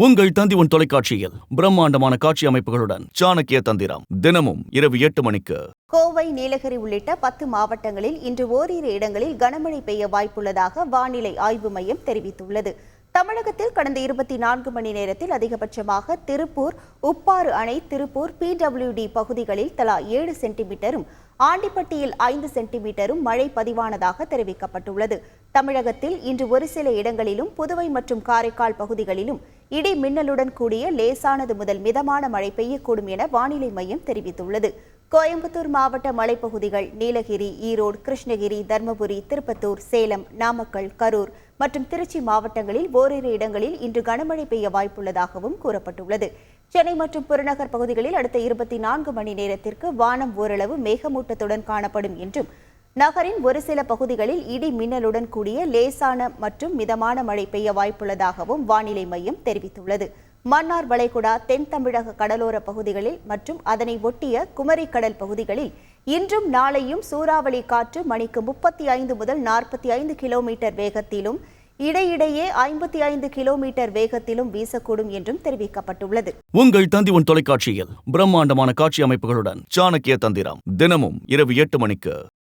உங்கள் தந்தி தொலைக்காட்சியில் பிரம்மாண்டமான காட்சி அமைப்புகளுடன் சாணக்கிய தந்திரம் தினமும் இரவு 8 மணிக்கு. கோவை, நீலகிரி உள்ளிட்ட 10 மாவட்டங்களில் இன்று ஓரிரு இடங்களில் கனமழை பெய்ய வாய்ப்புள்ளதாக வானிலை ஆய்வு மையம் தெரிவித்துள்ளது. தமிழகத்தில் கடந்த 24 மணி நேரத்தில் அதிகபட்சமாக திருப்பூர், உப்பாறு அணை, திருப்பூர் PWD பகுதிகளில் தலா 7 சென்டிமீட்டரும், ஆண்டிப்பட்டியில் 5 சென்டிமீட்டரும் மழை பதிவானதாக தெரிவிக்கப்பட்டுள்ளது. தமிழகத்தில் இன்று ஒரு சில இடங்களிலும், புதுவை மற்றும் காரைக்கால் பகுதிகளிலும் இடி மின்னலுடன் கூடிய லேசானது முதல் மிதமான மழை பெய்யக்கூடும் என வானிலை மையம் தெரிவித்துள்ளது. கோயம்புத்தூர் மாவட்ட மலைப்பகுதிகள், நீலகிரி, ஈரோடு, கிருஷ்ணகிரி, தர்மபுரி, திருப்பத்தூர், சேலம், நாமக்கல், கரூர் மற்றும் திருச்சி மாவட்டங்களில் ஓரிரு இடங்களில் இன்று கனமழை பெய்ய வாய்ப்புள்ளதாகவும் கூறப்பட்டுள்ளது. சென்னை மற்றும் புறநகர் பகுதிகளில் அடுத்த 24 மணி நேரத்திற்கு வானம் ஓரளவு மேகமூட்டத்துடன் காணப்படும் என்றும், நகரின் ஒரு சில பகுதிகளில் இடி மின்னலுடன் கூடிய லேசான மற்றும் மிதமான மழை பெய்ய வாய்ப்புள்ளதாகவும் வானிலை மையம் தெரிவித்துள்ளது. மன்னார் வளைகுடா, தென் தமிழக கடலோர பகுதிகளில் மற்றும் அதனை ஒட்டிய குமரி கடல் பகுதிகளில் இன்றும் நாளையும் சூறாவளி காற்று மணிக்கு 35 முதல் 45 கிலோமீட்டர் வேகத்திலும், இடையிடையே 55 கிலோமீட்டர் வேகத்திலும் வீசக்கூடும் என்றும் தெரிவிக்கப்பட்டுள்ளது. உங்கள் தந்தி தொலைக்காட்சியில் பிரம்மாண்டமான காட்சி அமைப்புகளுடன் சாணக்கிய தந்திரம் தினமும் இரவு 8 மணிக்கு.